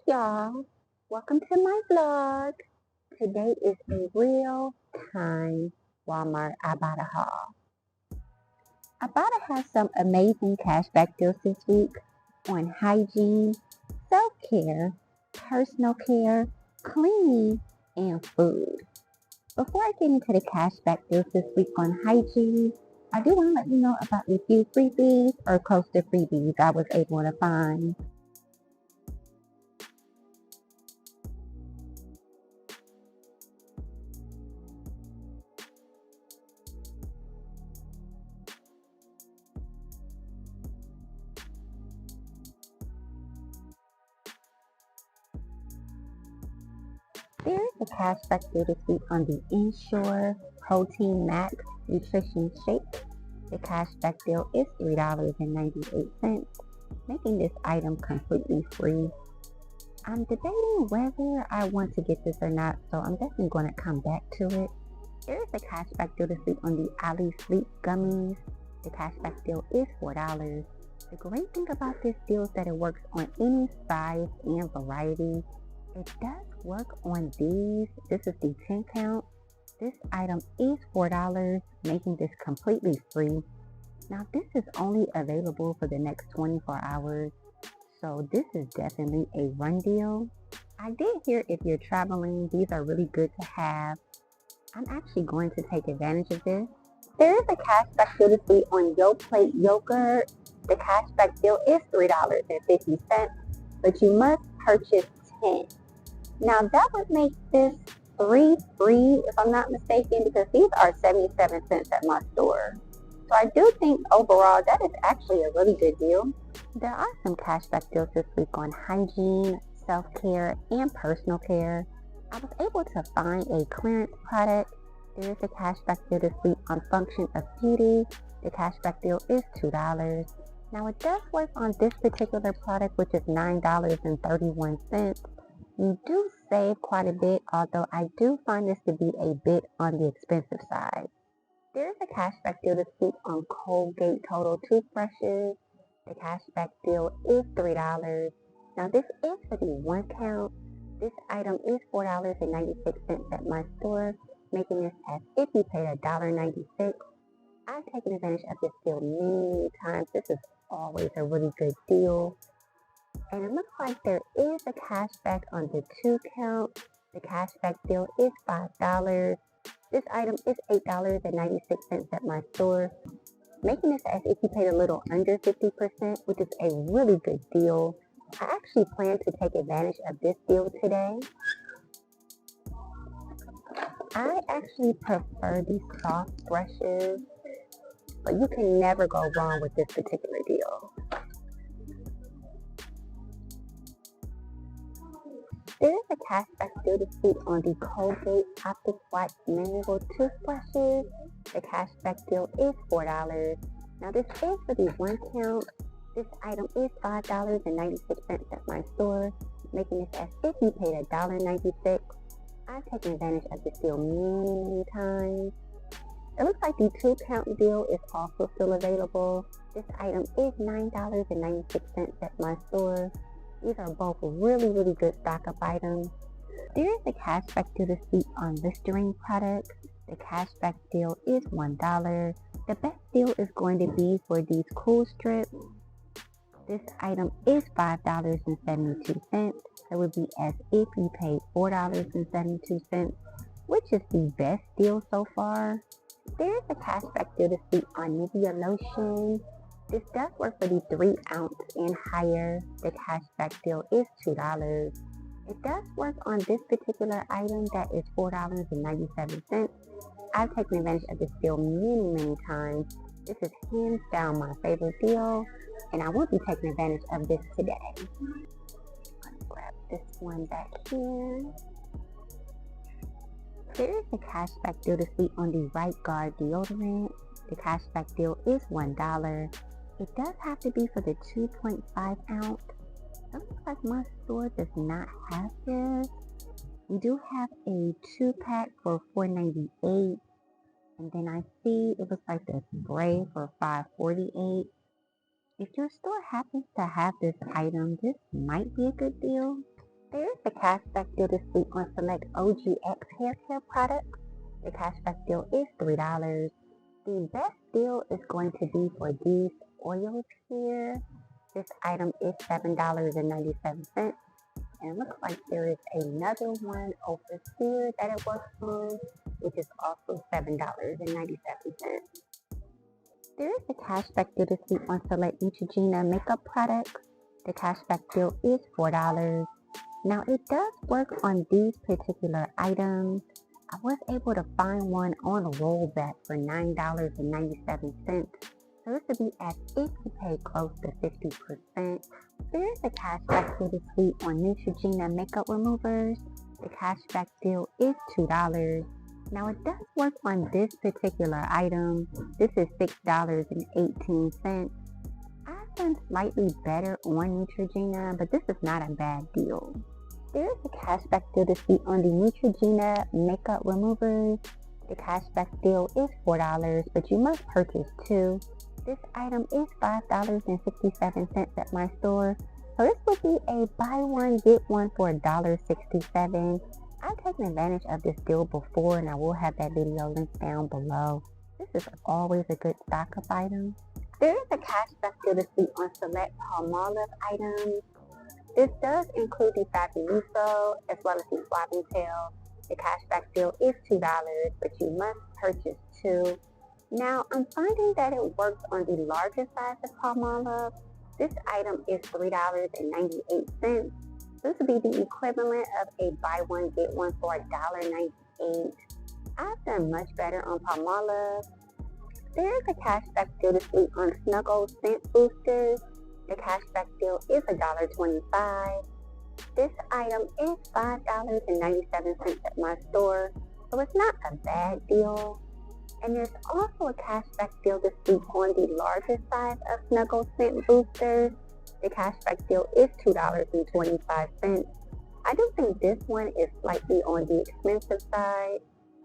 y'all? Welcome to my vlog. Today is a real time Walmart Ibotta haul. Ibotta has some amazing cashback deals this week on hygiene, self-care, personal care, cleaning, and food. Before I get into the cashback deals this week on hygiene, I do want to let you know about a few freebies or close to freebies I was able to find. There is a cashback deal this week on the Ensure Protein Max Nutrition Shake. The cashback deal is $3.98, making this item completely free. I'm debating whether I want to get this or not, so I'm definitely going to come back to it. There is a cashback deal this week on the Olay Sleep Gummies. The cashback deal is $4. The great thing about this deal is that it works on any size and variety. It does work on these. This is the 10 count. This item is $4, making this completely free. Now this is only available for the next 24 hours, so this is definitely a run deal. I did hear if you're traveling, these are really good to have. I'm actually going to take advantage of this. There is a cashback deal this week on Yoplait yogurt. The cashback deal is $3.50, but you must purchase 10. Now that would make this 3 free, if I'm not mistaken, because these are 77 cents at my store. So I do think overall that is actually a really good deal. There are some cashback deals this week on hygiene, self-care, and personal care. I was able to find a clearance product. There is a cashback deal this week on Function of Beauty. The cashback deal is $2. Now it does work on this particular product, which is $9.31. You do save quite a bit, although I do find this to be a bit on the expensive side. There is a cashback deal this week on Colgate Total toothbrushes. The cashback deal is $3. Now this is for the 1 count. This item is $4.96 at my store, making this as if you paid $1.96. I've taken advantage of this deal many times. This is always a really good deal. And it looks like there is a cashback on the 2 count. The cashback deal is $5. This item is $8.96 at my store, making this as if you paid a little under 50%, which is a really good deal. I actually plan to take advantage of this deal today. I actually prefer these soft brushes, but you can never go wrong with this particular deal. There is a cashback deal this week on the Colgate Optic White Manual toothbrushes. The cashback deal is $4. Now this is for the 1 count. This item is $5.96 at my store, making this as if you paid $1.96. I've taken advantage of this deal many times. It looks like the 2 count deal is also still available. This item is $9.96 at my store. These are both really good stock-up items. There is a cashback deal this week on Listerine products. The cashback deal is $1. The best deal is going to be for these cool strips. This item is $5.72. It would be as if you paid $4.72, which is the best deal so far. There is a cashback deal this week on Nivea lotion. This does work for the 3 ounce and higher. The cashback deal is $2. It does work on this particular item that is $4.97. I've taken advantage of this deal many times. This is hands down my favorite deal, and I will be taking advantage of this today. I'm gonna grab this one back here. There is a cashback deal this week on the Right Guard deodorant. The cashback deal is $1. It does have to be for the 2.5 ounce. It looks like my store does not have this. We do have a 2-pack for $4.98. And then I see it looks like the spray for $5.48. If your store happens to have this item, this might be a good deal. There is a cashback deal this week on select OGX haircare products. The cashback deal is $3. The best deal is going to be for these oils here. This item is $7.97. And it looks like there is another one over here that it works on, which is also $7.97. There is a cashback deal this week on select Neutrogena makeup products. The cashback deal is $4. Now it does work on these particular items. I was able to find one on a rollback for $9.97. So this would be as if you paid close to 50%. There is a cashback deal this week on Neutrogena makeup removers. The cashback deal is $2. Now it does work on this particular item. This is $6.18. I've done slightly better on Neutrogena, but this is not a bad deal. There is a cashback deal this week on the Neutrogena makeup removers. The cashback deal is $4, but you must purchase two. This item is $5.67 at my store. So this would be a buy one, get one for $1.67. I've taken advantage of this deal before, and I will have that video linked down below. This is always a good stock-up item. There is a cashback deal this week on select Palmolive items. This does include the Febreze as well as the swabbing tail. The cashback deal is $2, but you must purchase two. Now, I'm finding that it works on the larger size of Palmolive. This item is $3.98. This would be the equivalent of a buy one, get one for $1.98. I've done much better on Palmolive. There is a cashback deal this week on Snuggle scent boosters. The cashback deal is $1.25. This item is $5.97 at my store, so it's not a bad deal. And there's also a cashback deal this week on the larger size of Snuggle scent boosters. The cashback deal is $2.25. I do think this one is slightly on the expensive side.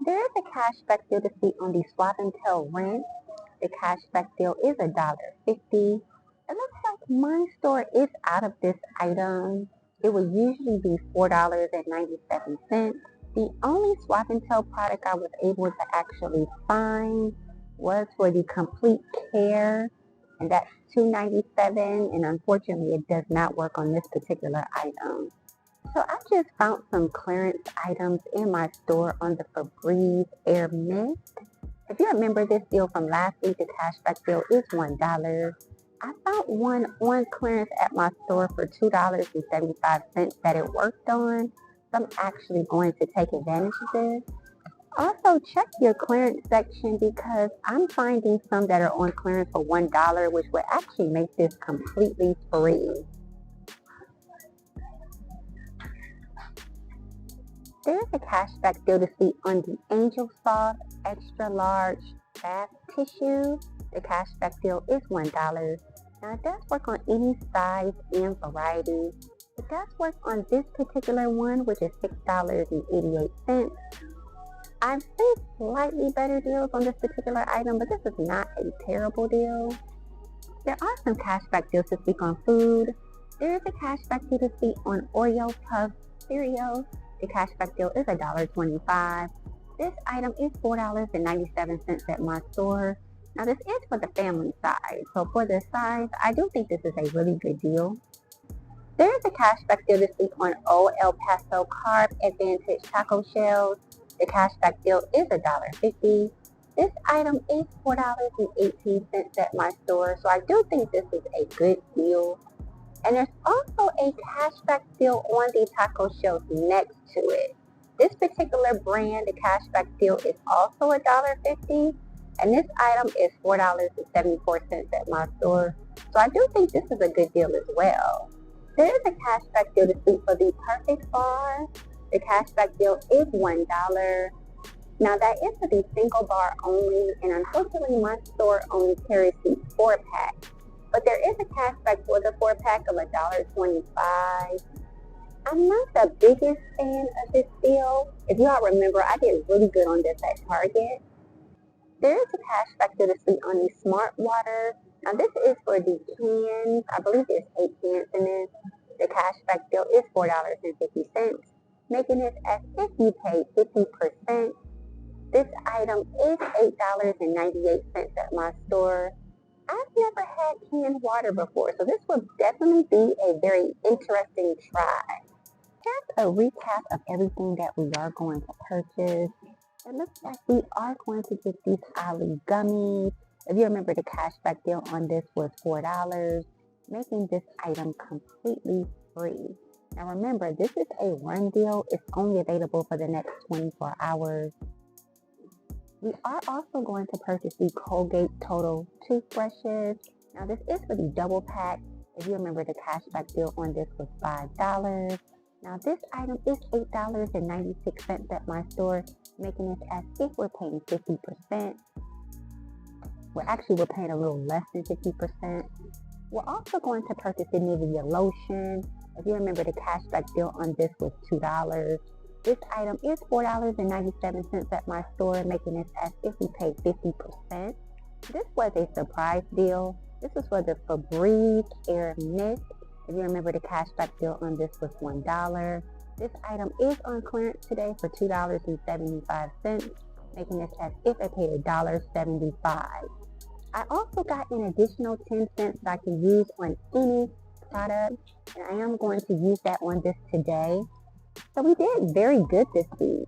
There is a cashback deal this week on the Swab and Tell rinse. The cashback deal is $1.50. It looks like my store is out of this item. It would usually be $4.97. The only Swab and Tell product I was able to actually find was for the complete care, and that's $2.97, and unfortunately it does not work on this particular item. So I just found some clearance items in my store on the Febreze Air Mist. If you remember this deal from last week, the cashback deal is $1. I found one on clearance at my store for $2.75 that it worked on. So I'm actually going to take advantage of this. Also, check your clearance section because I'm finding some that are on clearance for $1, which would actually make this completely free. There is a cashback deal this week on the Angel Soft Extra Large Bath Tissue. The cashback deal is $1. Now, it does work on any size and variety. It does work on this particular one, which is $6.88. I've seen slightly better deals on this particular item, but this is not a terrible deal. There are some cashback deals this week on food. There is a cashback deal this week on Oreo Puff cereal. The cashback deal is $1.25. This item is $4.97 at my store. Now this is for the family size, so for the size, I do think this is a really good deal. There is a cashback deal this week on Old El Paso Carb Advantage Taco Shells. The cashback deal is $1.50. This item is $4.18 at my store, so I do think this is a good deal. And there's also a cashback deal on the taco shells next to it. This particular brand, the cashback deal is also $1.50, and this item is $4.74 at my store. So I do think this is a good deal as well. There is a cashback deal this week for the Perfect Bar. The cashback deal is $1. Now that is for the single bar only, and unfortunately my store only carries the 4-pack. But there is a cashback for the 4-pack of $1.25. I'm not the biggest fan of this deal. If you all remember, I did really good on this at Target. There is a cashback deal this week on the Smart Water. Now this is for the cans. I believe there's 8 cans in this. The The cashback deal is $4.50, making it as if you paid 50%. This item is $8.98 at my store. I've never had canned water before, so this will definitely be a very interesting try. Just a recap of everything that we are going to purchase. It looks like we are going to get these Olay gummies. If you remember, the cashback deal on this was $4, making this item completely free. Now remember, this is a run deal. It's only available for the next 24 hours. We are also going to purchase the Colgate Total toothbrushes. Now this is for the double pack. If you remember, the cashback deal on this was $5. Now this item is $8.96 at my store, making it as if we're paying 50%. We're paying a little less than 50%. We're also going to purchase the Nivea lotion. If you remember, the cashback deal on this was $2. This item is $4.97 at my store, making it as if we paid 50%. This was a surprise deal. This was for the Febreze Air Mist. If you remember, the cashback deal on this was $1. This item is on clearance today for $2.75, making it as if I paid $1.75. I also got an additional 10 cents that I can use on any product, and I am going to use that on this today. So we did very good this week.